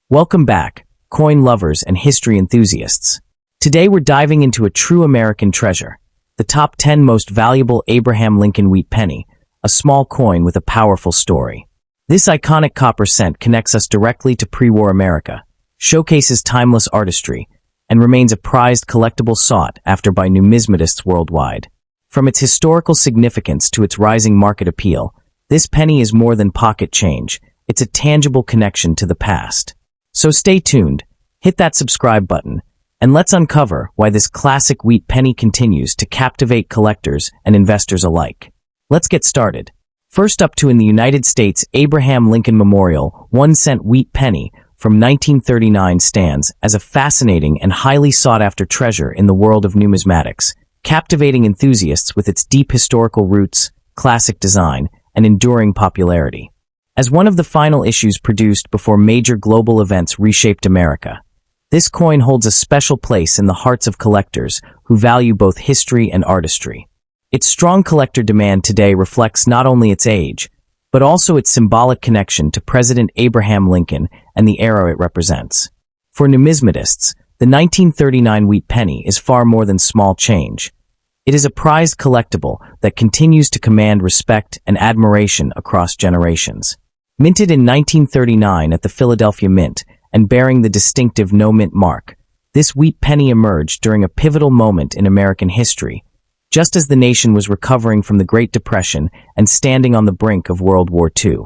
Welcome back, coin lovers and history enthusiasts. Today we're diving into a true American treasure, the top 10 most valuable Abraham Lincoln Wheat Penny, a small coin with a powerful story. This iconic copper cent connects us directly to pre-war America, showcases timeless artistry, and remains a prized collectible sought after by numismatists worldwide. From its historical significance to its rising market appeal, this penny is more than pocket change. It's a tangible connection to the past. So stay tuned, hit that subscribe button, and let's uncover why this classic wheat penny continues to captivate collectors and investors alike. Let's get started. First up in the United States, Abraham Lincoln Memorial 1-cent wheat penny from 1939 stands as a fascinating and highly sought-after treasure in the world of numismatics, captivating enthusiasts with its deep historical roots, classic design, and enduring popularity. As one of the final issues produced before major global events reshaped America, this coin holds a special place in the hearts of collectors who value both history and artistry. Its strong collector demand today reflects not only its age, but also its symbolic connection to President Abraham Lincoln and the era it represents. For numismatists, the 1939 wheat penny is far more than small change. It is a prized collectible that continues to command respect and admiration across generations. Minted in 1939 at the Philadelphia Mint and bearing the distinctive no mint mark, this wheat penny emerged during a pivotal moment in American history, just as the nation was recovering from the Great Depression and standing on the brink of World War II.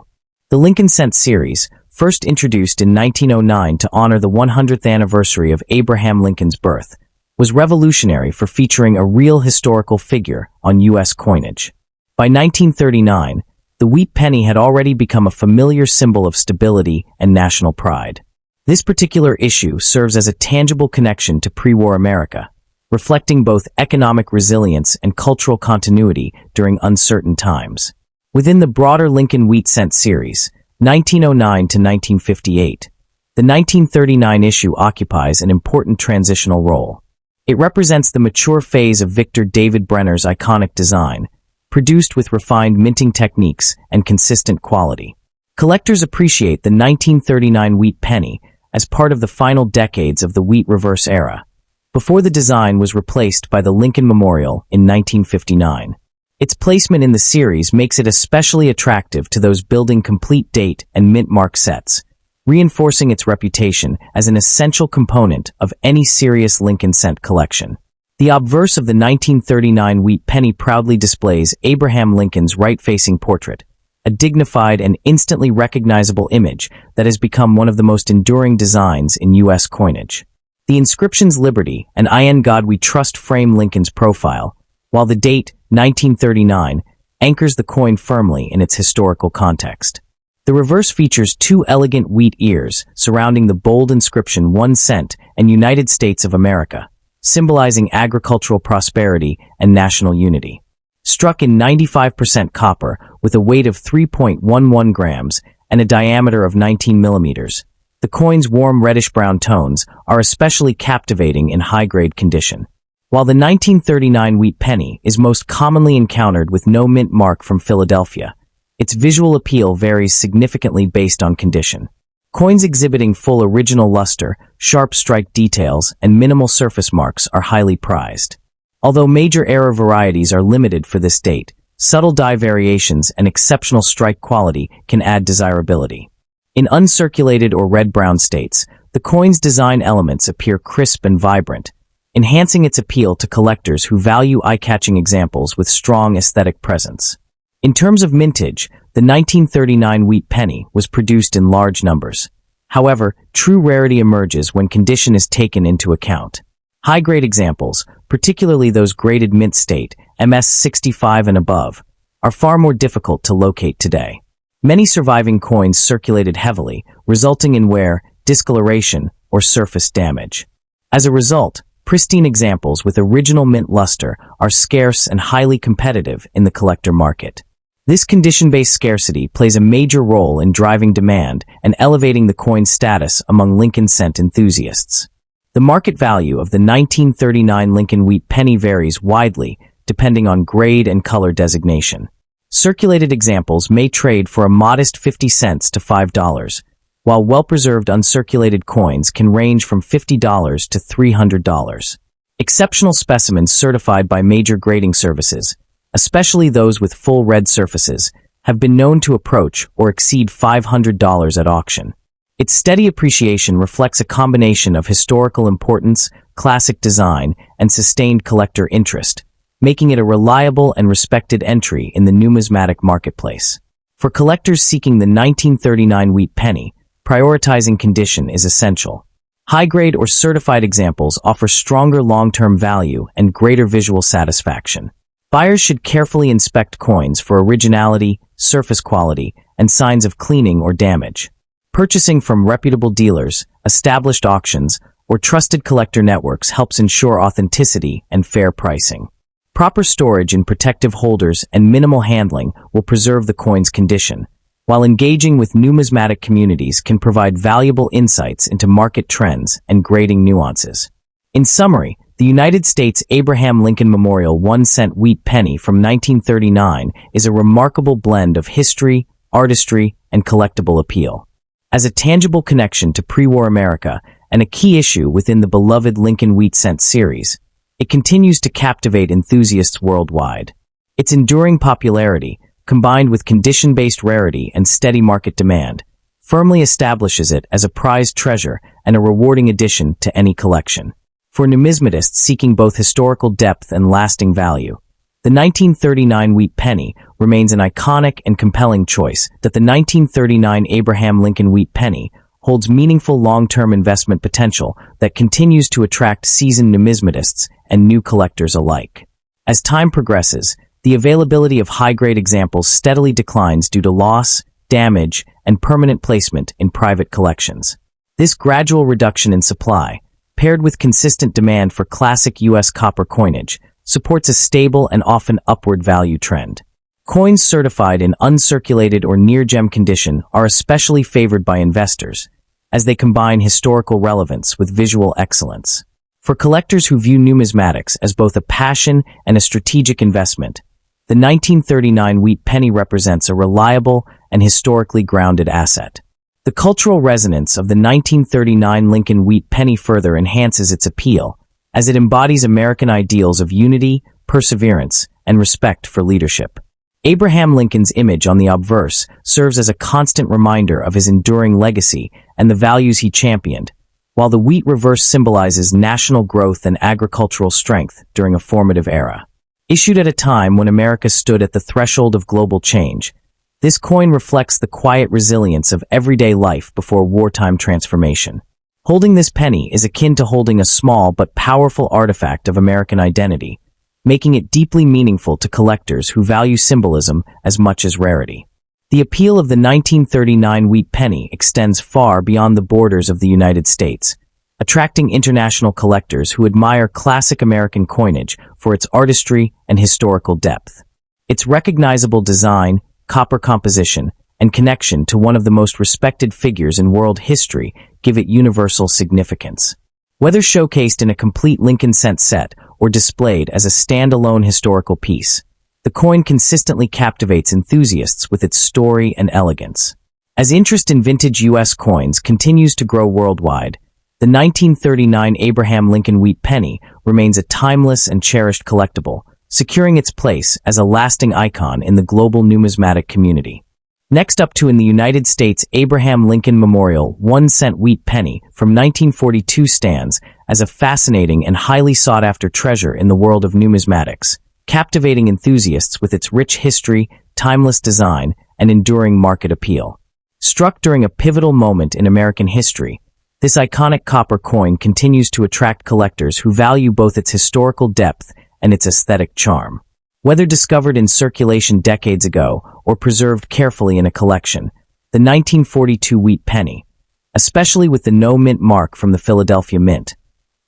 The Lincoln Cent series, first introduced in 1909 to honor the 100th anniversary of Abraham Lincoln's birth, was revolutionary for featuring a real historical figure on U.S. coinage. By 1939, the wheat penny had already become a familiar symbol of stability and national pride. This particular issue serves as a tangible connection to pre-war America, reflecting both economic resilience and cultural continuity during uncertain times. Within the broader Lincoln Wheat Cent series, 1909 to 1958, the 1939 issue occupies an important transitional role. It represents the mature phase of Victor David Brenner's iconic design, produced with refined minting techniques and consistent quality. Collectors appreciate the 1939 wheat penny as part of the final decades of the wheat reverse era, before the design was replaced by the Lincoln Memorial in 1959. Its placement in the series makes it especially attractive to those building complete date and mint mark sets, reinforcing its reputation as an essential component of any serious Lincoln Cent collection. The obverse of the 1939 wheat penny proudly displays Abraham Lincoln's right-facing portrait, a dignified and instantly recognizable image that has become one of the most enduring designs in U.S. coinage. The inscriptions "Liberty" and "In God We Trust" frame Lincoln's profile, while the date, 1939, anchors the coin firmly in its historical context. The reverse features two elegant wheat ears surrounding the bold inscription 1 cent and United States of America, symbolizing agricultural prosperity and national unity. Struck in 95% copper with a weight of 3.11 grams and a diameter of 19 millimeters, the coin's warm reddish-brown tones are especially captivating in high-grade condition. While the 1939 wheat penny is most commonly encountered with no mint mark from Philadelphia, its visual appeal varies significantly based on condition. Coins exhibiting full original luster, sharp strike details, and minimal surface marks are highly prized. Although major error varieties are limited for this date, subtle die variations and exceptional strike quality can add desirability. In uncirculated or red-brown states, the coin's design elements appear crisp and vibrant, enhancing its appeal to collectors who value eye-catching examples with strong aesthetic presence. In terms of mintage, the 1939 wheat penny was produced in large numbers. However, true rarity emerges when condition is taken into account. High-grade examples, particularly those graded mint state, MS 65 and above, are far more difficult to locate today. Many surviving coins circulated heavily, resulting in wear, discoloration, or surface damage. As a result, pristine examples with original mint luster are scarce and highly competitive in the collector market. This condition-based scarcity plays a major role in driving demand and elevating the coin's status among Lincoln Cent enthusiasts. The market value of the 1939 Lincoln Wheat Penny varies widely depending on grade and color designation. Circulated examples may trade for a modest 50 cents to $5, while well-preserved uncirculated coins can range from $50 to $300. Exceptional specimens certified by major grading services, especially those with full red surfaces, have been known to approach or exceed $500 at auction. Its steady appreciation reflects a combination of historical importance, classic design, and sustained collector interest, making it a reliable and respected entry in the numismatic marketplace. For collectors seeking the 1939 wheat penny, prioritizing condition is essential. High-grade or certified examples offer stronger long-term value and greater visual satisfaction. Buyers should carefully inspect coins for originality, surface quality, and signs of cleaning or damage. Purchasing from reputable dealers, established auctions, or trusted collector networks helps ensure authenticity and fair pricing. Proper storage in protective holders and minimal handling will preserve the coin's condition, while engaging with numismatic communities can provide valuable insights into market trends and grading nuances. In summary, the United States Abraham Lincoln Memorial 1-cent wheat penny from 1939 is a remarkable blend of history, artistry, and collectible appeal. As a tangible connection to pre-war America and a key issue within the beloved Lincoln Wheat Cent series, it continues to captivate enthusiasts worldwide. Its enduring popularity, combined with condition-based rarity and steady market demand, firmly establishes it as a prized treasure and a rewarding addition to any collection. For numismatists seeking both historical depth and lasting value, the 1939 wheat penny remains an iconic and compelling choice. That the 1939 Abraham Lincoln wheat penny holds meaningful long-term investment potential that continues to attract seasoned numismatists and new collectors alike. As time progresses, the availability of high-grade examples steadily declines due to loss, damage, and permanent placement in private collections. This gradual reduction in supply, paired with consistent demand for classic U.S. copper coinage, supports a stable and often upward value trend. Coins certified in uncirculated or near-gem condition are especially favored by investors, as they combine historical relevance with visual excellence. For collectors who view numismatics as both a passion and a strategic investment, the 1939 wheat penny represents a reliable and historically grounded asset. The cultural resonance of the 1939 Lincoln wheat penny further enhances its appeal, as it embodies American ideals of unity, perseverance, and respect for leadership. Abraham Lincoln's image on the obverse serves as a constant reminder of his enduring legacy and the values he championed, while the wheat reverse symbolizes national growth and agricultural strength during a formative era. Issued at a time when America stood at the threshold of global change, this coin reflects the quiet resilience of everyday life before wartime transformation. Holding this penny is akin to holding a small but powerful artifact of American identity, making it deeply meaningful to collectors who value symbolism as much as rarity. The appeal of the 1939 wheat penny extends far beyond the borders of the United States, attracting international collectors who admire classic American coinage for its artistry and historical depth. Its recognizable design, copper composition, and connection to one of the most respected figures in world history give it universal significance. Whether showcased in a complete Lincoln cent set or displayed as a standalone historical piece, the coin consistently captivates enthusiasts with its story and elegance. As interest in vintage U.S. coins continues to grow worldwide, the 1939 Abraham Lincoln wheat penny remains a timeless and cherished collectible, securing its place as a lasting icon in the global numismatic community. Next up in the United States Abraham Lincoln Memorial 1-cent wheat penny from 1942 stands as a fascinating and highly sought-after treasure in the world of numismatics, captivating enthusiasts with its rich history, timeless design, and enduring market appeal. Struck during a pivotal moment in American history, this iconic copper coin continues to attract collectors who value both its historical depth and its aesthetic charm. Whether discovered in circulation decades ago or preserved carefully in a collection, the 1942 wheat penny, especially with the no mint mark from the Philadelphia Mint,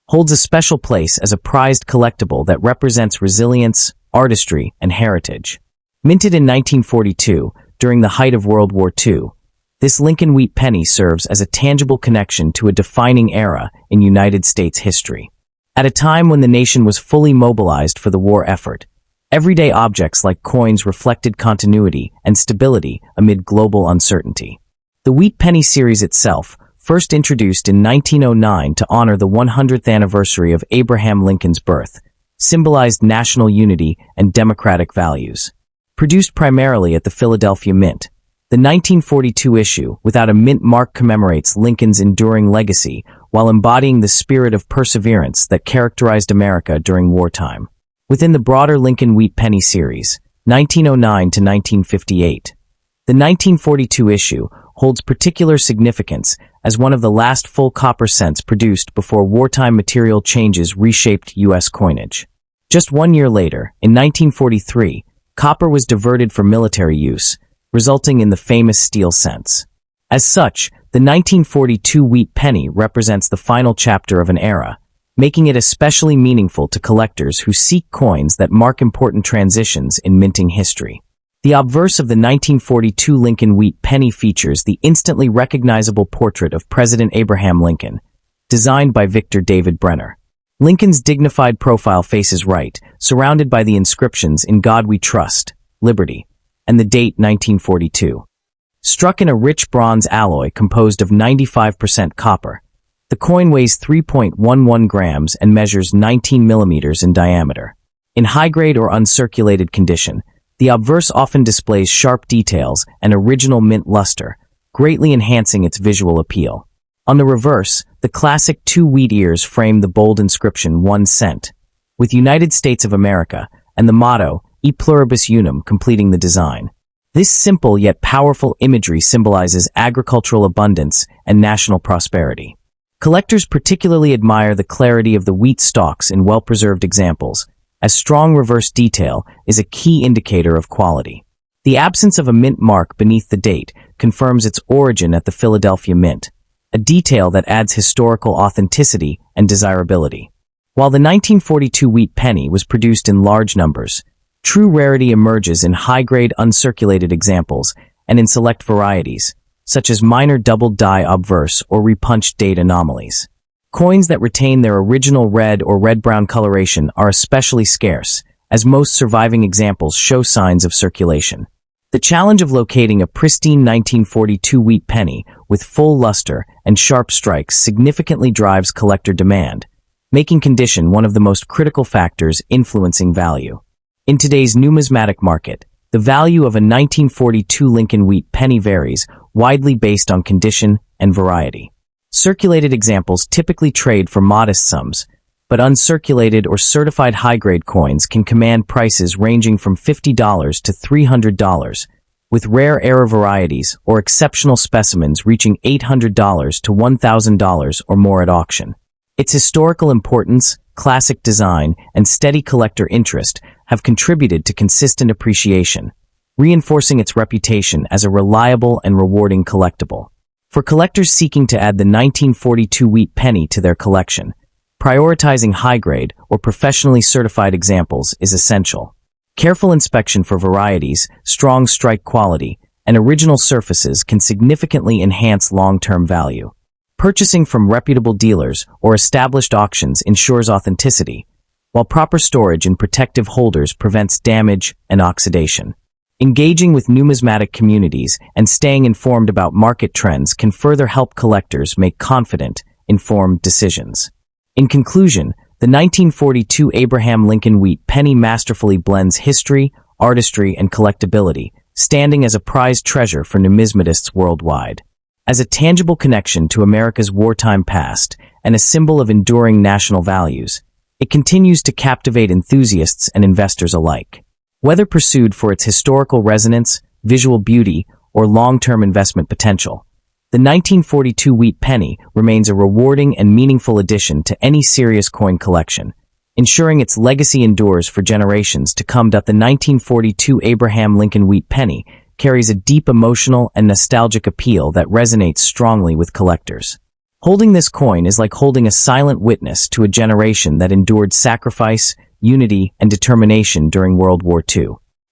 holds a special place as a prized collectible that represents resilience, artistry, and heritage. Minted in 1942, during the height of World War II, this Lincoln wheat penny serves as a tangible connection to a defining era in United States history. At a time when the nation was fully mobilized for the war effort, everyday objects like coins reflected continuity and stability amid global uncertainty. The Wheat Penny series itself, first introduced in 1909 to honor the 100th anniversary of Abraham Lincoln's birth, symbolized national unity and democratic values. Produced primarily at the Philadelphia Mint, the 1942 issue, without a mint mark, commemorates Lincoln's enduring legacy while embodying the spirit of perseverance that characterized America during wartime. Within the broader Lincoln Wheat Penny series, 1909 to 1958, the 1942 issue holds particular significance as one of the last full copper cents produced before wartime material changes reshaped U.S. coinage. Just 1 year later, in 1943, copper was diverted for military use, resulting in the famous steel cents. As such, the 1942 Wheat Penny represents the final chapter of an era, making it especially meaningful to collectors who seek coins that mark important transitions in minting history. The obverse of the 1942 Lincoln Wheat Penny features the instantly recognizable portrait of President Abraham Lincoln, designed by Victor David Brenner. Lincoln's dignified profile faces right, surrounded by the inscriptions "In God We Trust," "Liberty," and the date 1942. Struck in a rich bronze alloy composed of 95% copper, the coin weighs 3.11 grams and measures 19 millimeters in diameter. In high-grade or uncirculated condition, the obverse often displays sharp details and original mint luster, greatly enhancing its visual appeal. On the reverse, the classic 2 wheat ears frame the bold inscription 1 cent, with United States of America and the motto E Pluribus Unum completing the design. This simple yet powerful imagery symbolizes agricultural abundance and national prosperity. Collectors particularly admire the clarity of the wheat stalks in well-preserved examples, as strong reverse detail is a key indicator of quality. The absence of a mint mark beneath the date confirms its origin at the Philadelphia Mint, a detail that adds historical authenticity and desirability. While the 1942 Wheat Penny was produced in large numbers, true rarity emerges in high-grade uncirculated examples and in select varieties, such as minor doubled die obverse or repunched date anomalies. Coins that retain their original red or red-brown coloration are especially scarce, as most surviving examples show signs of circulation. The challenge of locating a pristine 1942 Wheat Penny with full luster and sharp strikes significantly drives collector demand, making condition one of the most critical factors influencing value. In today's numismatic market, the value of a 1942 Lincoln Wheat Penny varies widely based on condition and variety. Circulated examples typically trade for modest sums, but uncirculated or certified high-grade coins can command prices ranging from $50 to $300, with rare error varieties or exceptional specimens reaching $800 to $1,000 or more at auction. Its historical importance, classic design, and steady collector interest have contributed to consistent appreciation, reinforcing its reputation as a reliable and rewarding collectible. For collectors seeking to add the 1942 Wheat Penny to their collection, prioritizing high-grade or professionally certified examples is essential. Careful inspection for varieties, strong strike quality, and original surfaces can significantly enhance long-term value. Purchasing from reputable dealers or established auctions ensures authenticity, while proper storage in protective holders prevents damage and oxidation. Engaging with numismatic communities and staying informed about market trends can further help collectors make confident, informed decisions. In conclusion, the 1942 Abraham Lincoln Wheat Penny masterfully blends history, artistry, and collectability, standing as a prized treasure for numismatists worldwide. As a tangible connection to America's wartime past and a symbol of enduring national values, it continues to captivate enthusiasts and investors alike. Whether pursued for its historical resonance, visual beauty, or long-term investment potential, the 1942 Wheat Penny remains a rewarding and meaningful addition to any serious coin collection, ensuring its legacy endures for generations to come. The 1942 Abraham Lincoln Wheat Penny carries a deep emotional and nostalgic appeal that resonates strongly with collectors. Holding this coin is like holding a silent witness to a generation that endured sacrifice, unity, and determination during World War II.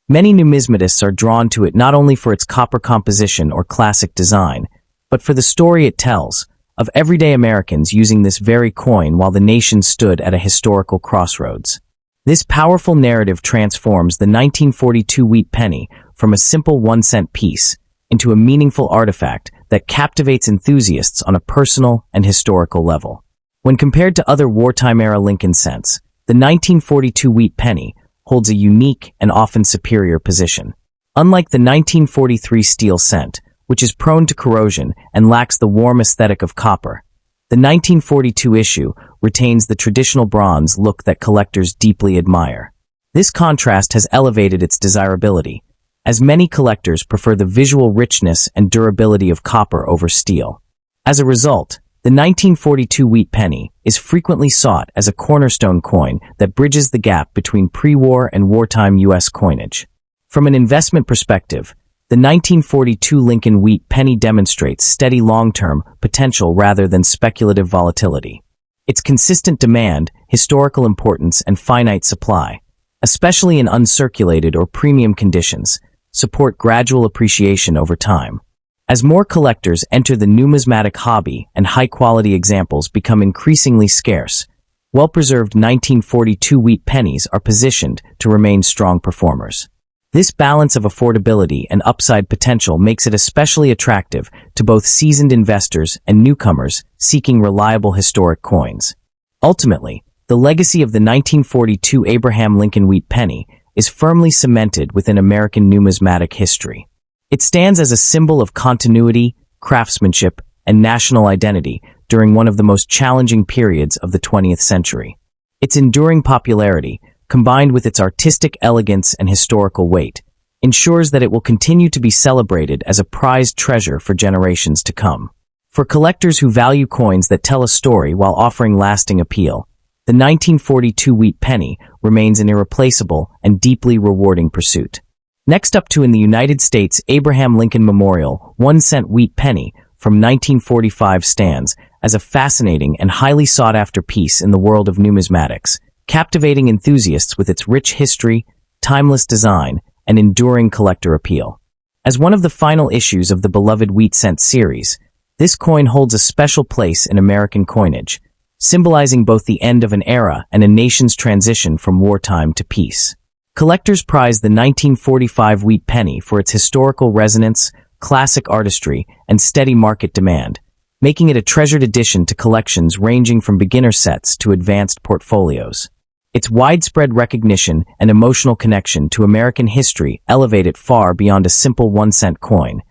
Many numismatists are drawn to it not only for its copper composition or classic design, but for the story it tells of everyday Americans using this very coin while the nation stood at a historical crossroads. This powerful narrative transforms the 1942 Wheat Penny from a simple 1-cent piece into a meaningful artifact that captivates enthusiasts on a personal and historical level. When compared to other wartime-era Lincoln cents, the 1942 Wheat Penny holds a unique and often superior position. Unlike the 1943 steel cent, which is prone to corrosion and lacks the warm aesthetic of copper, the 1942 issue retains the traditional bronze look that collectors deeply admire. This contrast has elevated its desirability, as many collectors prefer the visual richness and durability of copper over steel. As a result, the 1942 Wheat Penny is frequently sought as a cornerstone coin that bridges the gap between pre-war and wartime U.S. coinage. From an investment perspective, the 1942 Lincoln Wheat Penny demonstrates steady long-term potential rather than speculative volatility. Its consistent demand, historical importance, and finite supply, especially in uncirculated or premium conditions, support gradual appreciation over time. As more collectors enter the numismatic hobby and high-quality examples become increasingly scarce, well-preserved 1942 Wheat Pennies are positioned to remain strong performers. This balance of affordability and upside potential makes it especially attractive to both seasoned investors and newcomers seeking reliable historic coins. Ultimately, the legacy of the 1942 Abraham Lincoln Wheat Penny is firmly cemented within American numismatic history. It stands as a symbol of continuity, craftsmanship, and national identity during one of the most challenging periods of the 20th century. Its enduring popularity, combined with its artistic elegance and historical weight, ensures that it will continue to be celebrated as a prized treasure for generations to come. For collectors who value coins that tell a story while offering lasting appeal, the 1942 Wheat Penny remains an irreplaceable and deeply rewarding pursuit. Next up in the United States, Abraham Lincoln Memorial 1-cent Wheat Penny from 1945 stands as a fascinating and highly sought-after piece in the world of numismatics, captivating enthusiasts with its rich history, timeless design, and enduring collector appeal. As one of the final issues of the beloved Wheat Cent series, this coin holds a special place in American coinage, symbolizing both the end of an era and a nation's transition from wartime to peace. Collectors prize the 1945 Wheat Penny for its historical resonance, classic artistry, and steady market demand, making it a treasured addition to collections ranging from beginner sets to advanced portfolios. Its widespread recognition and emotional connection to American history elevate it far beyond a simple 1-cent coin,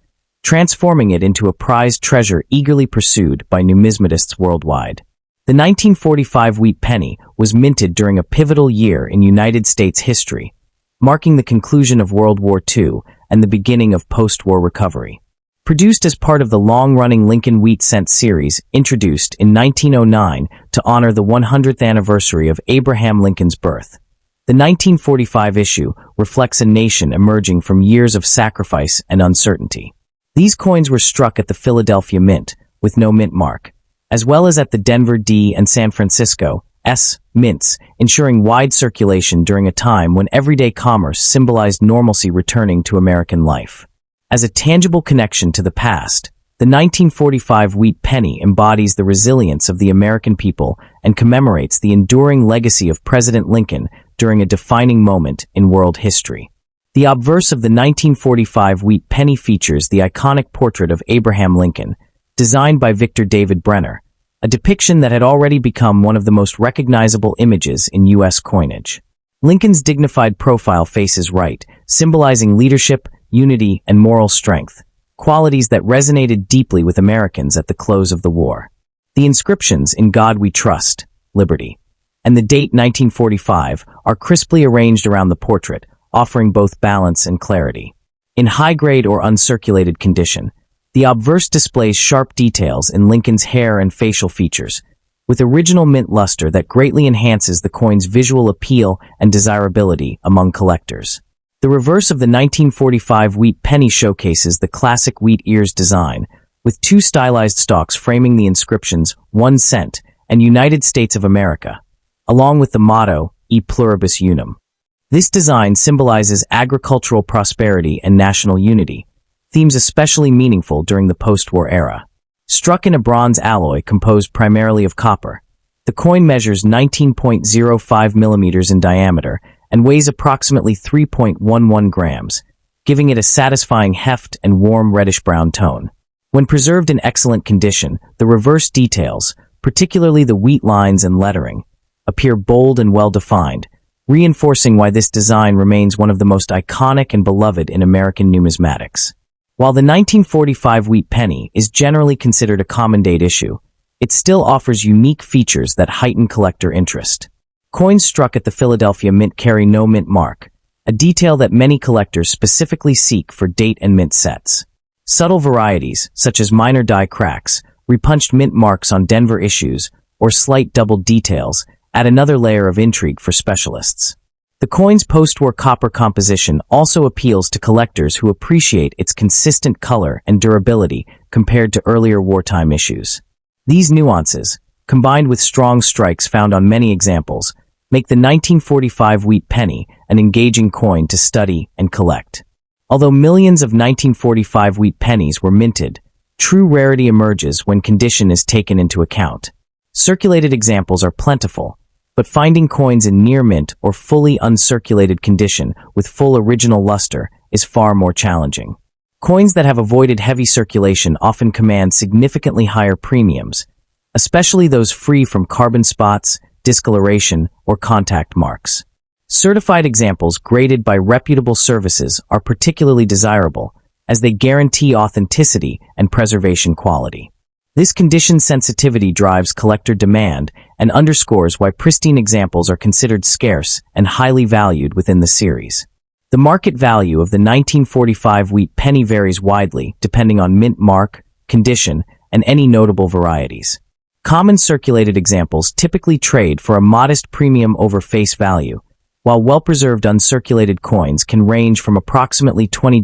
transforming it into a prized treasure eagerly pursued by numismatists worldwide. The 1945 Wheat Penny was minted during a pivotal year in United States history, marking the conclusion of World War II and the beginning of post-war recovery. Produced as part of the long-running Lincoln Wheat Cent series introduced in 1909 to honor the 100th anniversary of Abraham Lincoln's birth, the 1945 issue reflects a nation emerging from years of sacrifice and uncertainty. These coins were struck at the Philadelphia Mint, with no mint mark, as well as at the Denver D and San Francisco S mints, ensuring wide circulation during a time when everyday commerce symbolized normalcy returning to American life. As a tangible connection to the past, the 1945 Wheat Penny embodies the resilience of the American people and commemorates the enduring legacy of President Lincoln during a defining moment in world history. The obverse of the 1945 Wheat Penny features the iconic portrait of Abraham Lincoln, designed by Victor David Brenner, a depiction that had already become one of the most recognizable images in U.S. coinage. Lincoln's dignified profile faces right, symbolizing leadership, unity, and moral strength, qualities that resonated deeply with Americans at the close of the war. The inscriptions "In God We Trust," "Liberty," and the date 1945 are crisply arranged around the portrait, offering both balance and clarity. In high-grade or uncirculated condition, the obverse displays sharp details in Lincoln's hair and facial features, with original mint luster that greatly enhances the coin's visual appeal and desirability among collectors. The reverse of the 1945 Wheat Penny showcases the classic wheat ears design, with two stylized stalks framing the inscriptions 1 cent and United States of America, along with the motto E Pluribus Unum. This design symbolizes agricultural prosperity and national unity, themes especially meaningful during the post-war era. Struck in a bronze alloy composed primarily of copper, the coin measures 19.05 millimeters in diameter and weighs approximately 3.11 grams, giving it a satisfying heft and warm reddish-brown tone. When preserved in excellent condition, the reverse details, particularly the wheat lines and lettering, appear bold and well-defined, reinforcing why this design remains one of the most iconic and beloved in American numismatics. While the 1945 wheat penny is generally considered a common date issue, it still offers unique features that heighten collector interest. Coins struck at the Philadelphia Mint carry no mint mark, a detail that many collectors specifically seek for date and mint sets. Subtle varieties, such as minor die cracks, repunched mint marks on Denver issues, or slight double details, add another layer of intrigue for specialists. The coin's post-war copper composition also appeals to collectors who appreciate its consistent color and durability compared to earlier wartime issues. These nuances, combined with strong strikes found on many examples, make the 1945 wheat penny an engaging coin to study and collect. Although millions of 1945 wheat pennies were minted, true rarity emerges when condition is taken into account. Circulated examples are plentiful, but finding coins in near mint or fully uncirculated condition with full original luster is far more challenging. Coins that have avoided heavy circulation often command significantly higher premiums, especially those free from carbon spots, discoloration, or contact marks. Certified examples graded by reputable services are particularly desirable, as they guarantee authenticity and preservation quality. This condition sensitivity drives collector demand and underscores why pristine examples are considered scarce and highly valued within the series. The market value of the 1945 wheat penny varies widely depending on mint mark, condition, and any notable varieties. Common circulated examples typically trade for a modest premium over face value, while well-preserved uncirculated coins can range from approximately $20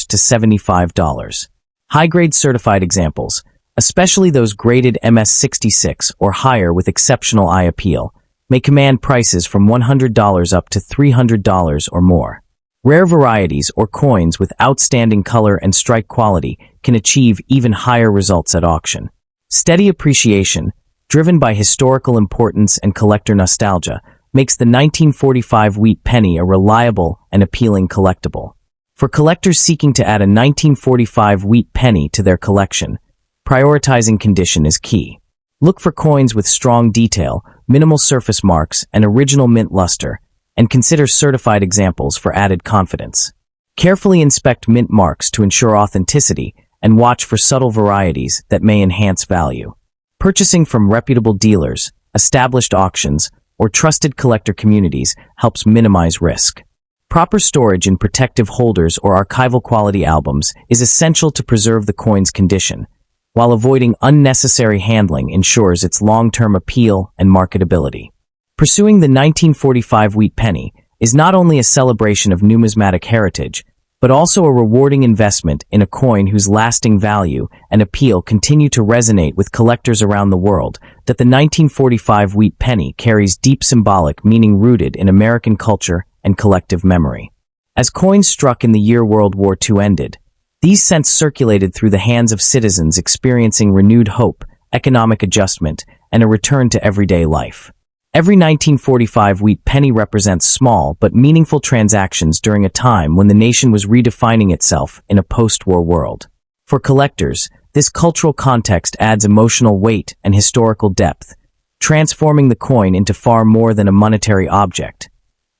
to $75. High-grade certified examples, especially those graded MS66 or higher with exceptional eye appeal, may command prices from $100 up to $300 or more. Rare varieties or coins with outstanding color and strike quality can achieve even higher results at auction. Steady appreciation, driven by historical importance and collector nostalgia, makes the 1945 wheat penny a reliable and appealing collectible. For collectors seeking to add a 1945 wheat penny to their collection, prioritizing condition is key. Look for coins with strong detail, minimal surface marks, and original mint luster, and consider certified examples for added confidence. Carefully inspect mint marks to ensure authenticity, and watch for subtle varieties that may enhance value. Purchasing from reputable dealers, established auctions, or trusted collector communities helps minimize risk. Proper storage in protective holders or archival quality albums is essential to preserve the coin's condition, while avoiding unnecessary handling ensures its long-term appeal and marketability. Pursuing the 1945 wheat penny is not only a celebration of numismatic heritage, but also a rewarding investment in a coin whose lasting value and appeal continue to resonate with collectors around the world. That the 1945 wheat penny carries deep symbolic meaning rooted in American culture and collective memory. As coins struck in the year World War II ended, these cents circulated through the hands of citizens experiencing renewed hope, economic adjustment, and a return to everyday life. Every 1945 wheat penny represents small but meaningful transactions during a time when the nation was redefining itself in a post-war world. For collectors, this cultural context adds emotional weight and historical depth, transforming the coin into far more than a monetary object.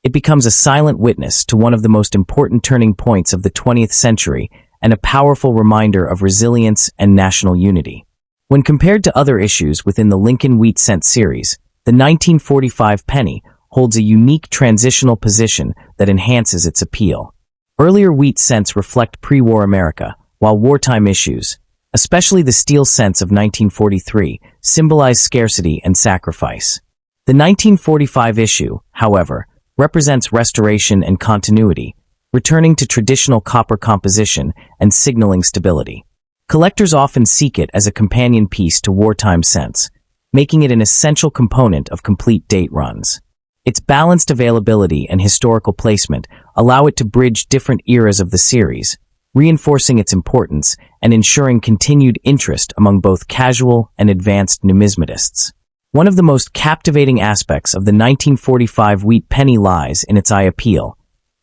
It becomes a silent witness to one of the most important turning points of the 20th century and a powerful reminder of resilience and national unity. When compared to other issues within the Lincoln Wheat Cent series, the 1945 penny holds a unique transitional position that enhances its appeal. Earlier wheat cents reflect pre-war America, while wartime issues, especially the steel cents of 1943, symbolize scarcity and sacrifice. The 1945 issue, however, represents restoration and continuity, returning to traditional copper composition and signaling stability. Collectors often seek it as a companion piece to wartime cents, making it an essential component of complete date runs. Its balanced availability and historical placement allow it to bridge different eras of the series, reinforcing its importance and ensuring continued interest among both casual and advanced numismatists. One of the most captivating aspects of the 1945 wheat penny lies in its eye appeal,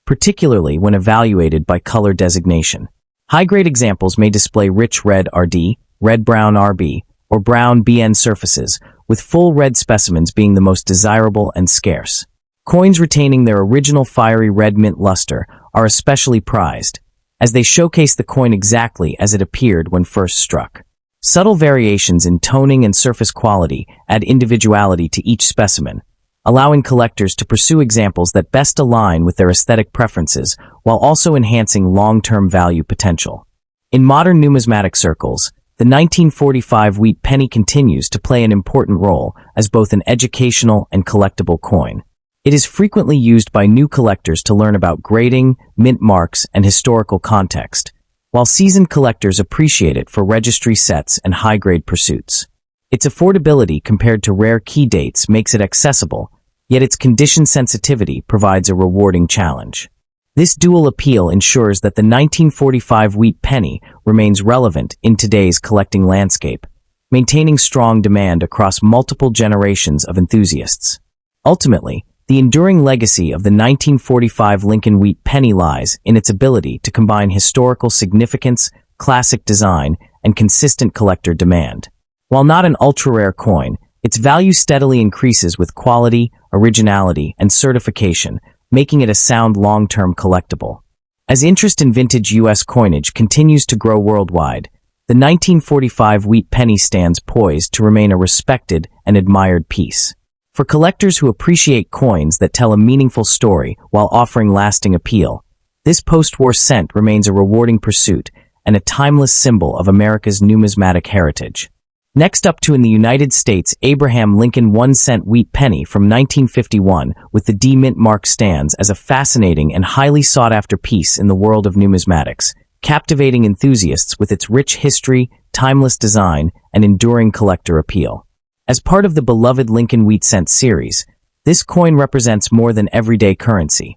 particularly when evaluated by color designation. High-grade examples may display rich red RD, red-brown RB, or brown BN surfaces, with full red specimens being the most desirable and scarce. Coins retaining their original fiery red mint luster are especially prized, as they showcase the coin exactly as it appeared when first struck. Subtle variations in toning and surface quality add individuality to each specimen, allowing collectors to pursue examples that best align with their aesthetic preferences while also enhancing long-term value potential. In modern numismatic circles, the 1945 wheat penny continues to play an important role as both an educational and collectible coin. It is frequently used by new collectors to learn about grading, mint marks, and historical context, while seasoned collectors appreciate it for registry sets and high-grade pursuits. Its affordability compared to rare key dates makes it accessible, yet its condition sensitivity provides a rewarding challenge. This dual appeal ensures that the 1945 wheat penny remains relevant in today's collecting landscape, maintaining strong demand across multiple generations of enthusiasts. Ultimately, the enduring legacy of the 1945 Lincoln wheat penny lies in its ability to combine historical significance, classic design, and consistent collector demand. While not an ultra-rare coin, its value steadily increases with quality, originality, and certification, making it a sound long-term collectible. As interest in vintage U.S. coinage continues to grow worldwide, the 1945 wheat penny stands poised to remain a respected and admired piece. For collectors who appreciate coins that tell a meaningful story while offering lasting appeal, this post-war cent remains a rewarding pursuit and a timeless symbol of America's numismatic heritage. Next up in the United States, Abraham Lincoln 1-cent wheat penny from 1951 with the D mint mark stands as a fascinating and highly sought-after piece in the world of numismatics, captivating enthusiasts with its rich history, timeless design, and enduring collector appeal. As part of the beloved Lincoln Wheat Cent series, this coin represents more than everyday currency.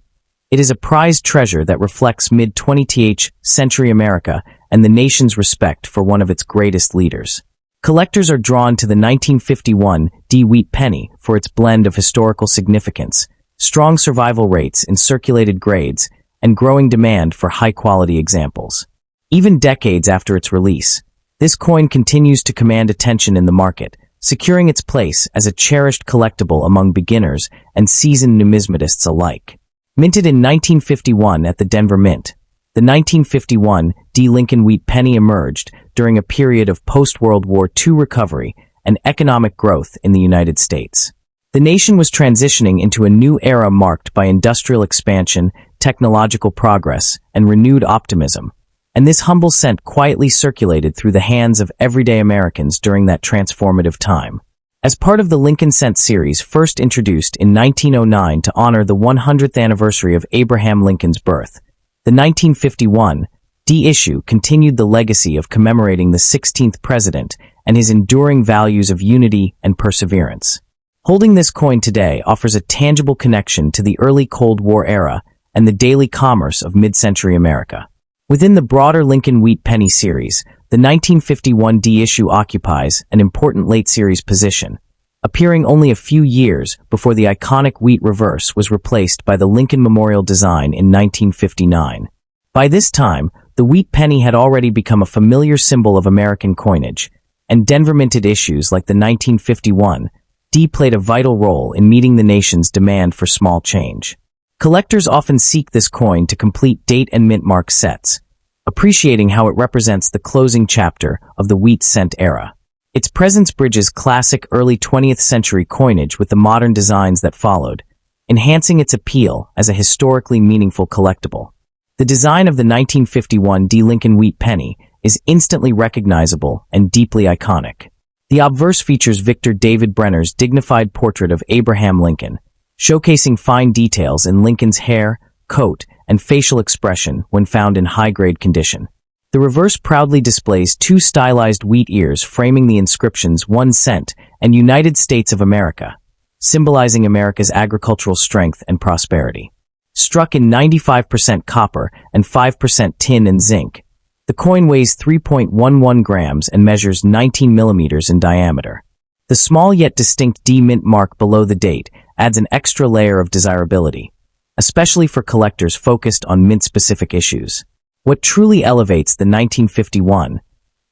It is a prized treasure that reflects mid-20th century America and the nation's respect for one of its greatest leaders. Collectors are drawn to the 1951 D wheat penny for its blend of historical significance, strong survival rates in circulated grades, and growing demand for high-quality examples. Even decades after its release, this coin continues to command attention in the market, securing its place as a cherished collectible among beginners and seasoned numismatists alike. Minted in 1951 at the Denver Mint, the 1951 D Lincoln wheat penny emerged during a period of post-World War II recovery and economic growth in the United States. The nation was transitioning into a new era marked by industrial expansion, technological progress, and renewed optimism, and this humble cent quietly circulated through the hands of everyday Americans during that transformative time. As part of the Lincoln Cent series first introduced in 1909 to honor the 100th anniversary of Abraham Lincoln's birth, the 1951 D issue continued the legacy of commemorating the 16th president and his enduring values of unity and perseverance. Holding this coin today offers a tangible connection to the early Cold War era and the daily commerce of mid-century America. Within the broader Lincoln Wheat Penny series, the 1951 D issue occupies an important late-series position, appearing only a few years before the iconic wheat reverse was replaced by the Lincoln Memorial design in 1959. By this time, the wheat penny had already become a familiar symbol of American coinage, and Denver-minted issues like the 1951 D played a vital role in meeting the nation's demand for small change. Collectors often seek this coin to complete date and mint mark sets, appreciating how it represents the closing chapter of the wheat cent era. Its presence bridges classic early 20th century coinage with the modern designs that followed, enhancing its appeal as a historically meaningful collectible. The design of the 1951 D Lincoln wheat penny is instantly recognizable and deeply iconic. The obverse features Victor David Brenner's dignified portrait of Abraham Lincoln, showcasing fine details in Lincoln's hair, coat, and facial expression when found in high-grade condition. The reverse proudly displays two stylized wheat ears framing the inscriptions 1 cent and United States of America, symbolizing America's agricultural strength and prosperity. Struck in 95% copper and 5% tin and zinc, the coin weighs 3.11 grams and measures 19 millimeters in diameter. The small yet distinct D mint mark below the date adds an extra layer of desirability, especially for collectors focused on mint-specific issues. What truly elevates the 1951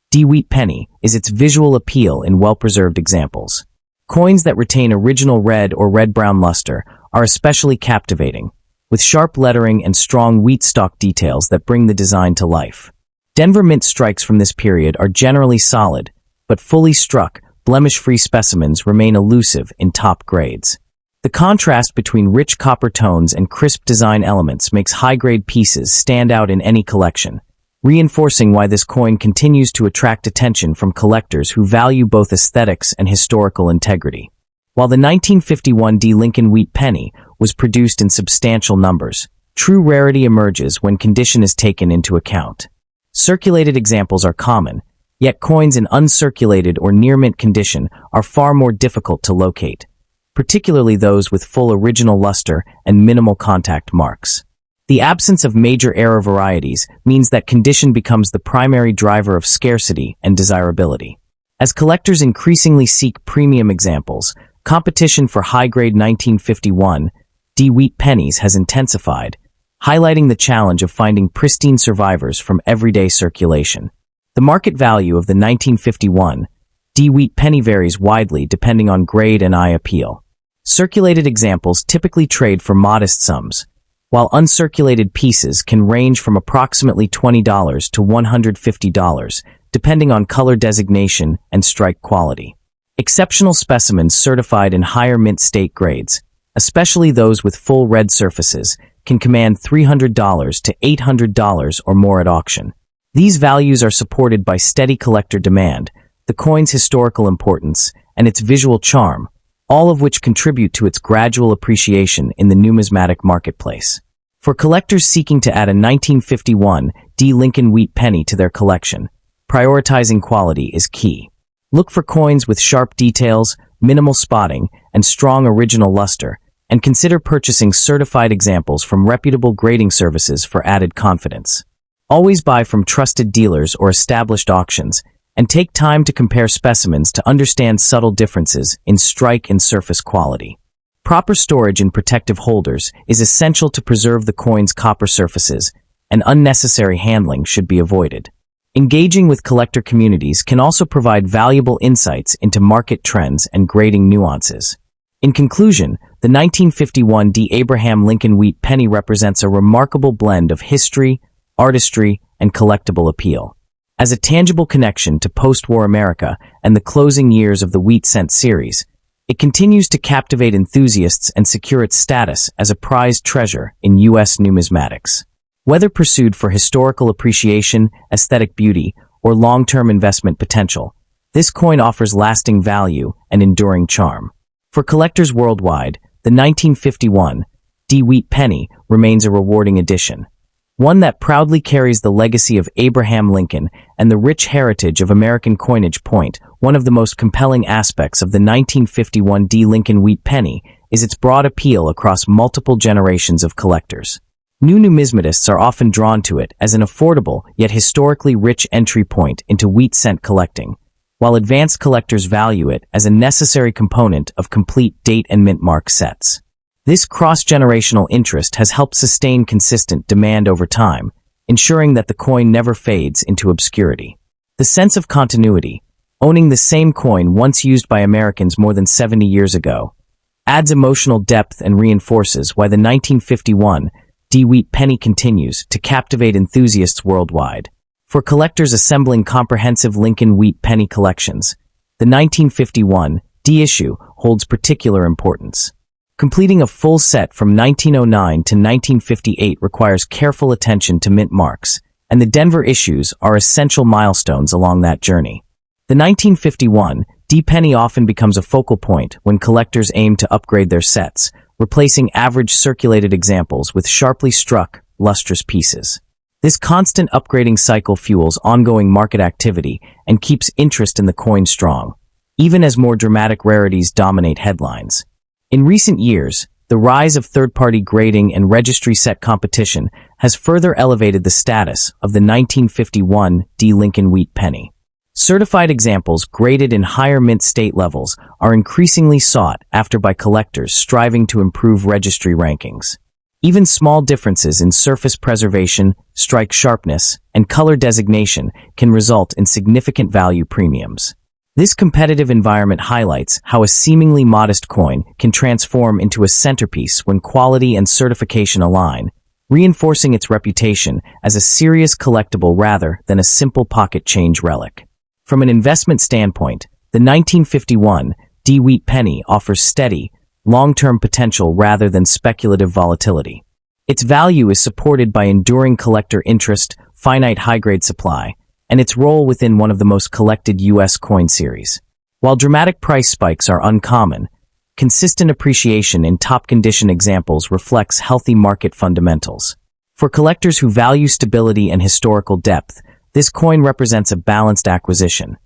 D Wheat Penny is its visual appeal in well-preserved examples. Coins that retain original red or red-brown luster are especially captivating, with sharp lettering and strong wheat stalk details that bring the design to life. Denver mint strikes from this period are generally solid, but fully struck, blemish-free specimens remain elusive in top grades. The contrast between rich copper tones and crisp design elements makes high-grade pieces stand out in any collection, reinforcing why this coin continues to attract attention from collectors who value both aesthetics and historical integrity. While the 1951 D. Lincoln Wheat Penny was produced in substantial numbers, true rarity emerges when condition is taken into account. Circulated examples are common, yet coins in uncirculated or near-mint condition are far more difficult to locate, particularly those with full original luster and minimal contact marks. The absence of major error varieties means that condition becomes the primary driver of scarcity and desirability. As collectors increasingly seek premium examples, competition for high-grade 1951 D. Wheat pennies has intensified, highlighting the challenge of finding pristine survivors from everyday circulation. The market value of the 1951 D. Wheat penny varies widely depending on grade and eye appeal. Circulated examples typically trade for modest sums, while uncirculated pieces can range from approximately $20 to $150, depending on color designation and strike quality. Exceptional specimens certified in higher mint state grades, especially those with full red surfaces, can command $300 to $800 or more at auction. These values are supported by steady collector demand, the coin's historical importance, and its visual charm, all of which contribute to its gradual appreciation in the numismatic marketplace. For collectors seeking to add a 1951 D. Lincoln Wheat Penny to their collection, prioritizing quality is key. Look for coins with sharp details, minimal spotting, and strong original luster, and consider purchasing certified examples from reputable grading services for added confidence. Always buy from trusted dealers or established auctions, and take time to compare specimens to understand subtle differences in strike and surface quality. Proper storage in protective holders is essential to preserve the coin's copper surfaces, and unnecessary handling should be avoided. Engaging with collector communities can also provide valuable insights into market trends and grading nuances. In conclusion, the 1951 D. Abraham Lincoln Wheat Penny represents a remarkable blend of history, artistry, and collectible appeal. As a tangible connection to post-war America and the closing years of the Wheat Cent series, it continues to captivate enthusiasts and secure its status as a prized treasure in U.S. numismatics. Whether pursued for historical appreciation, aesthetic beauty, or long-term investment potential, this coin offers lasting value and enduring charm. For collectors worldwide, the 1951 D. Wheat Penny remains a rewarding addition, one that proudly carries the legacy of Abraham Lincoln and the rich heritage of American coinage. One of the most compelling aspects of the 1951 D. Lincoln Wheat Penny is its broad appeal across multiple generations of collectors. New numismatists are often drawn to it as an affordable yet historically rich entry point into wheat cent collecting, while advanced collectors value it as a necessary component of complete date and mint mark sets. This cross-generational interest has helped sustain consistent demand over time, ensuring that the coin never fades into obscurity. The sense of continuity, owning the same coin once used by Americans more than 70 years ago, adds emotional depth and reinforces why the 1951 D. Wheat Penny continues to captivate enthusiasts worldwide. For collectors assembling comprehensive Lincoln Wheat Penny collections, the 1951 D issue holds particular importance. Completing a full set from 1909 to 1958 requires careful attention to mint marks, and the Denver issues are essential milestones along that journey. The 1951 D penny often becomes a focal point when collectors aim to upgrade their sets, replacing average circulated examples with sharply struck, lustrous pieces. This constant upgrading cycle fuels ongoing market activity and keeps interest in the coin strong, even as more dramatic rarities dominate headlines. In recent years, the rise of third-party grading and registry set competition has further elevated the status of the 1951 D. Lincoln Wheat Penny. Certified examples graded in higher mint state levels are increasingly sought after by collectors striving to improve registry rankings. Even small differences in surface preservation, strike sharpness, and color designation can result in significant value premiums. This competitive environment highlights how a seemingly modest coin can transform into a centerpiece when quality and certification align, reinforcing its reputation as a serious collectible rather than a simple pocket change relic. From an investment standpoint, the 1951 Wheat Penny offers steady, long-term potential rather than speculative volatility. Its value is supported by enduring collector interest, finite high-grade supply, and its role within one of the most collected U.S. coin series. While dramatic price spikes are uncommon, consistent appreciation in top-condition examples reflects healthy market fundamentals. For collectors who value stability and historical depth, this coin represents a balanced acquisition,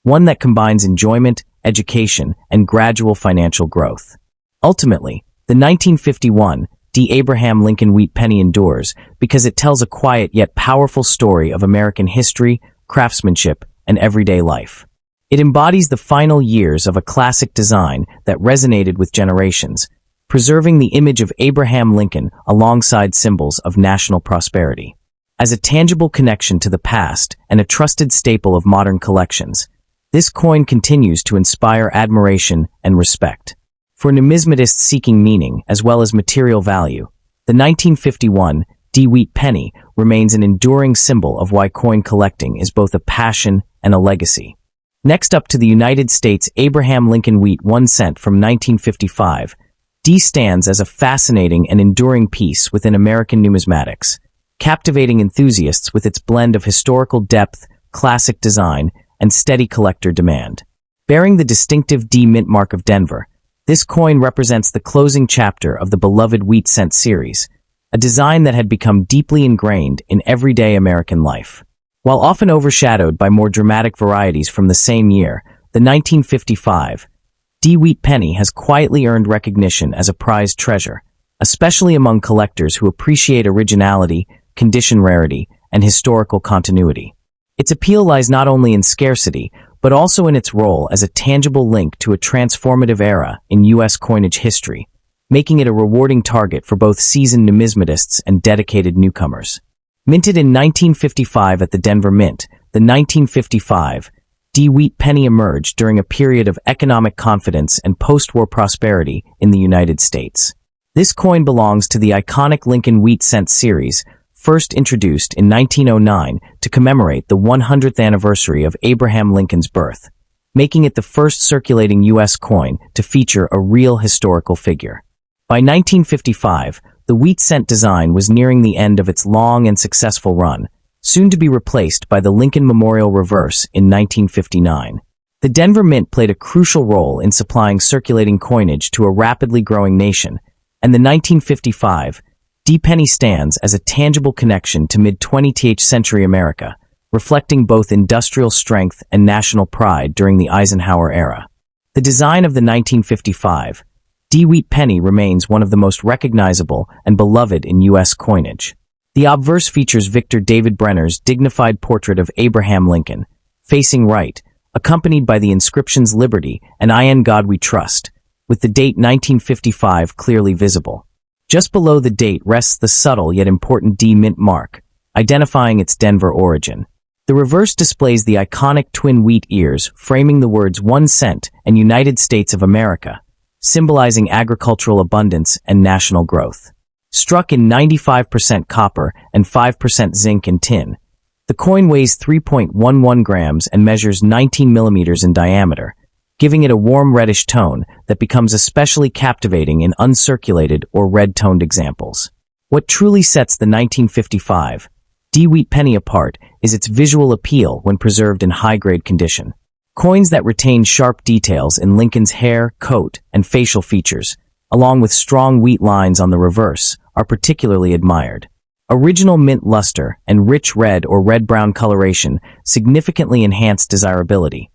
one that combines enjoyment, education, and gradual financial growth. Ultimately, the 1951 Abraham Lincoln Wheat Penny endures because it tells a quiet yet powerful story of American history, craftsmanship, and everyday life. It embodies the final years of a classic design that resonated with generations, preserving the image of Abraham Lincoln alongside symbols of national prosperity. As a tangible connection to the past and a trusted staple of modern collections, this coin continues to inspire admiration and respect. For numismatists seeking meaning as well as material value, the 1951 Wheat Penny remains an enduring symbol of why coin collecting is both a passion and a legacy. Next up to the United States Abraham Lincoln Wheat 1 cent from 1955, D stands as a fascinating and enduring piece within American numismatics, captivating enthusiasts with its blend of historical depth, classic design, and steady collector demand. Bearing the distinctive D mint mark of Denver, this coin represents the closing chapter of the beloved Wheat Cent series, a design that had become deeply ingrained in everyday American life. While often overshadowed by more dramatic varieties from the same year, the 1955 Wheat Penny has quietly earned recognition as a prized treasure, especially among collectors who appreciate originality, condition rarity, and historical continuity. Its appeal lies not only in scarcity, but also in its role as a tangible link to a transformative era in U.S. coinage history, making it a rewarding target for both seasoned numismatists and dedicated newcomers. Minted in 1955 at the Denver Mint, the 1955 Wheat Penny emerged during a period of economic confidence and post-war prosperity in the United States. This coin belongs to the iconic Lincoln Wheat Cent series, first introduced in 1909 to commemorate the 100th anniversary of Abraham Lincoln's birth, making it the first circulating U.S. coin to feature a real historical figure. By 1955, the Wheat Cent design was nearing the end of its long and successful run, soon to be replaced by the Lincoln Memorial Reverse in 1959. The Denver Mint played a crucial role in supplying circulating coinage to a rapidly growing nation, and the 1955 Penny stands as a tangible connection to mid-20th century America, reflecting both industrial strength and national pride during the Eisenhower era. The design of the 1955 Wheat Penny remains one of the most recognizable and beloved in U.S. coinage. The obverse features Victor David Brenner's dignified portrait of Abraham Lincoln, facing right, accompanied by the inscriptions Liberty and In God We Trust, with the date 1955 clearly visible. Just below the date rests the subtle yet important D mint mark, identifying its Denver origin. The reverse displays the iconic twin wheat ears framing the words 1 cent and United States of America, symbolizing agricultural abundance and national growth. Struck in 95% copper and 5% zinc and tin, the coin weighs 3.11 grams and measures 19 millimeters in diameter, giving it a warm reddish tone that becomes especially captivating in uncirculated or red-toned examples. What truly sets the 1955 Wheat Penny apart is its visual appeal when preserved in high-grade condition. Coins that retain sharp details in Lincoln's hair, coat, and facial features, along with strong wheat lines on the reverse, are particularly admired. Original mint luster and rich red or red-brown coloration significantly enhance desirability,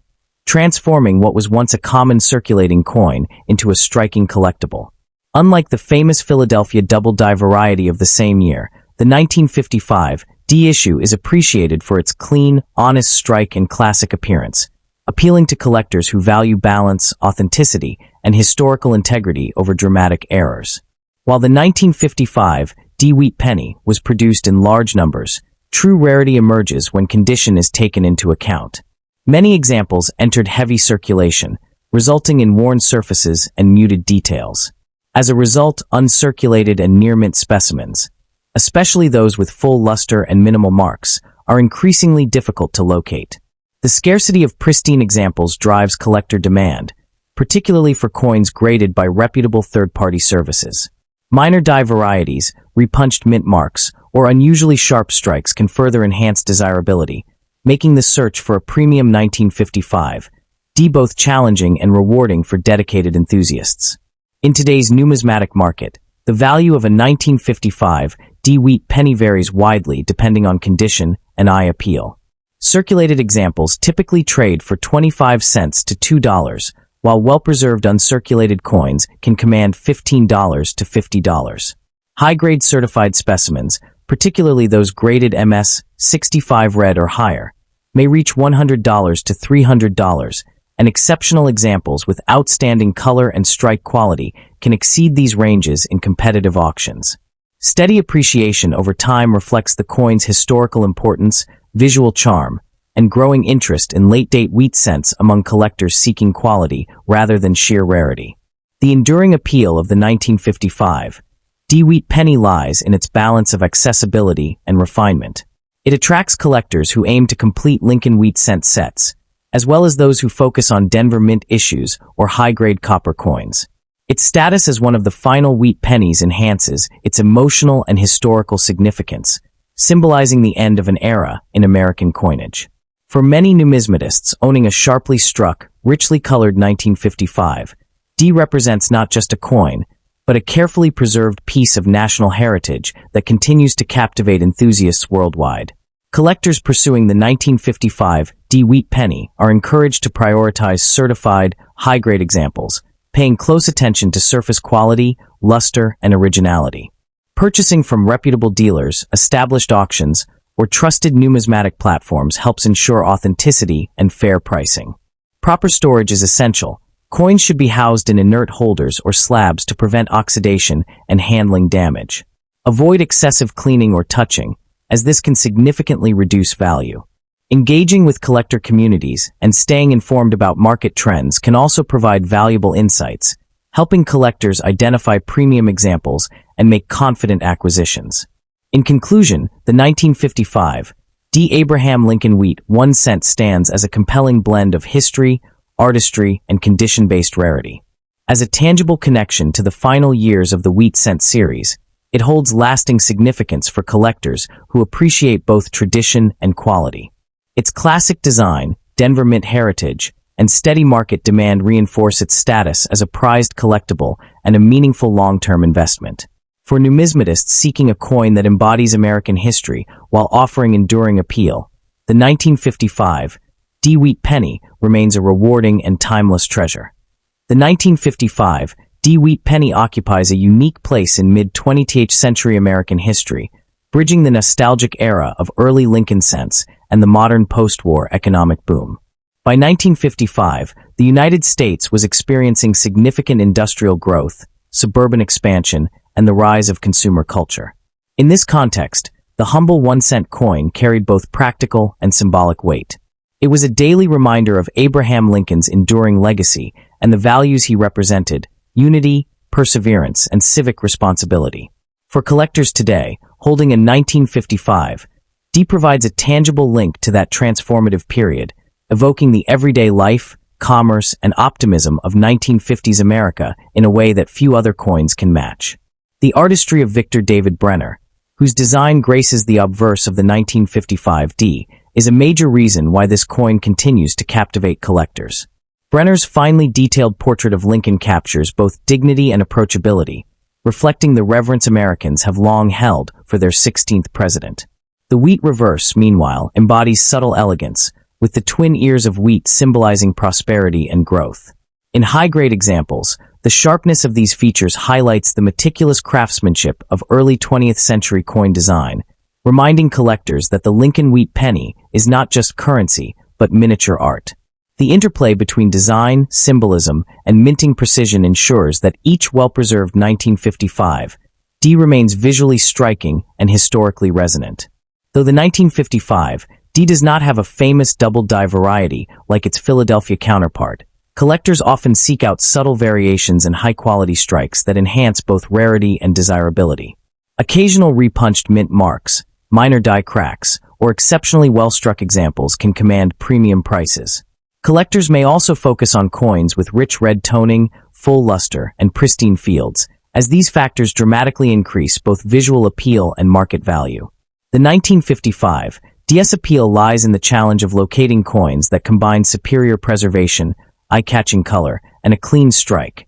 transforming what was once a common circulating coin into a striking collectible. Unlike the famous Philadelphia double-die variety of the same year, the 1955 issue is appreciated for its clean, honest strike and classic appearance, appealing to collectors who value balance, authenticity, and historical integrity over dramatic errors. While the 1955 D Wheat penny was produced in large numbers, true rarity emerges when condition is taken into account. Many examples entered heavy circulation, resulting in worn surfaces and muted details. As a result, uncirculated and near-mint specimens, especially those with full luster and minimal marks, are increasingly difficult to locate. The scarcity of pristine examples drives collector demand, particularly for coins graded by reputable third-party services. Minor die varieties, repunched mint marks, or unusually sharp strikes can further enhance desirability, making the search for a premium 1955 D both challenging and rewarding for dedicated enthusiasts. In today's numismatic market, the value of a 1955 D Wheat penny varies widely depending on condition and eye appeal. Circulated examples typically trade for 25 cents to $2, while well-preserved uncirculated coins can command $15 to $50. High-grade certified specimens, particularly those graded MS 65 red or higher, may reach $100 to $300, and exceptional examples with outstanding color and strike quality can exceed these ranges in competitive auctions. Steady appreciation over time reflects the coin's historical importance, visual charm, and growing interest in late-date wheat cents among collectors seeking quality rather than sheer rarity. The enduring appeal of the 1955 D Wheat penny lies in its balance of accessibility and refinement. It attracts collectors who aim to complete Lincoln wheat cent sets, as well as those who focus on Denver Mint issues or high-grade copper coins. Its status as one of the final wheat pennies enhances its emotional and historical significance, symbolizing the end of an era in American coinage. For many numismatists, owning a sharply struck, richly colored 1955 D represents not just a coin, but a carefully preserved piece of national heritage that continues to captivate enthusiasts worldwide. Collectors pursuing the 1955 D Wheat penny are encouraged to prioritize certified, high-grade examples, paying close attention to surface quality, luster, and originality. Purchasing from reputable dealers, established auctions, or trusted numismatic platforms helps ensure authenticity and fair pricing. Proper storage is essential. Coins should be housed in inert holders or slabs to prevent oxidation and handling damage. Avoid excessive cleaning or touching, as this can significantly reduce value. Engaging with collector communities and staying informed about market trends can also provide valuable insights, helping collectors identify premium examples and make confident acquisitions. In conclusion, the 1955 D. Abraham Lincoln Wheat 1 cent stands as a compelling blend of history, artistry, and condition-based rarity. As a tangible connection to the final years of the wheat cent series, it holds lasting significance for collectors who appreciate both tradition and quality. Its classic design, Denver Mint heritage, and steady market demand reinforce its status as a prized collectible and a meaningful long-term investment. For numismatists seeking a coin that embodies American history while offering enduring appeal, the 1955 D Wheat penny remains a rewarding and timeless treasure. The 1955 D Wheat penny occupies a unique place in mid-20th century American history, bridging the nostalgic era of early Lincoln cents and the modern post-war economic boom. By 1955, the United States was experiencing significant industrial growth, suburban expansion, and the rise of consumer culture. In this context, the humble 1-cent coin carried both practical and symbolic weight. It was a daily reminder of Abraham Lincoln's enduring legacy and the values he represented: unity, perseverance, and civic responsibility. For collectors today, holding a 1955 D provides a tangible link to that transformative period, evoking the everyday life, commerce, and optimism of 1950s America in a way that few other coins can match. The artistry of Victor David Brenner, whose design graces the obverse of the 1955 D, is a major reason why this coin continues to captivate collectors. Brenner's finely detailed portrait of Lincoln captures both dignity and approachability, reflecting the reverence Americans have long held for their 16th president. The wheat reverse, meanwhile, embodies subtle elegance, with the twin ears of wheat symbolizing prosperity and growth. In high-grade examples, the sharpness of these features highlights the meticulous craftsmanship of early 20th century coin design, reminding collectors that the Lincoln Wheat penny is not just currency, but miniature art. The interplay between design, symbolism, and minting precision ensures that each well-preserved 1955 D remains visually striking and historically resonant. Though the 1955 D does not have a famous double-die variety like its Philadelphia counterpart, collectors often seek out subtle variations and high-quality strikes that enhance both rarity and desirability. Occasional repunched mint marks, minor die cracks, or exceptionally well-struck examples can command premium prices. Collectors may also focus on coins with rich red toning, full luster, and pristine fields, as these factors dramatically increase both visual appeal and market value. The 1955 DS appeal lies in the challenge of locating coins that combine superior preservation, eye-catching color, and a clean strike,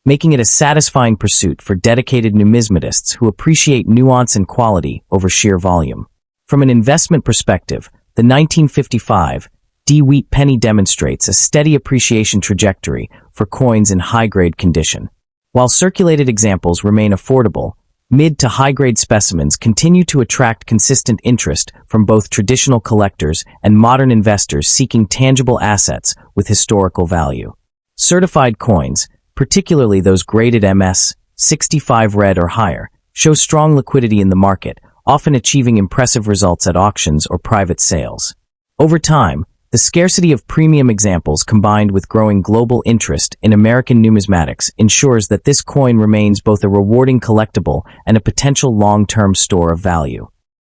making it a satisfying pursuit for dedicated numismatists who appreciate nuance and quality over sheer volume. From an investment perspective, the 1955 D Wheat Penny demonstrates a steady appreciation trajectory for coins in high-grade condition. While circulated examples remain affordable, mid to high-grade specimens continue to attract consistent interest from both traditional collectors and modern investors seeking tangible assets with historical value. Certified coins, particularly those graded MS 65 red or higher, show strong liquidity in the market, often achieving impressive results at auctions or private sales. Over time, the scarcity of premium examples combined with growing global interest in American numismatics ensures that this coin remains both a rewarding collectible and a potential long-term store of value.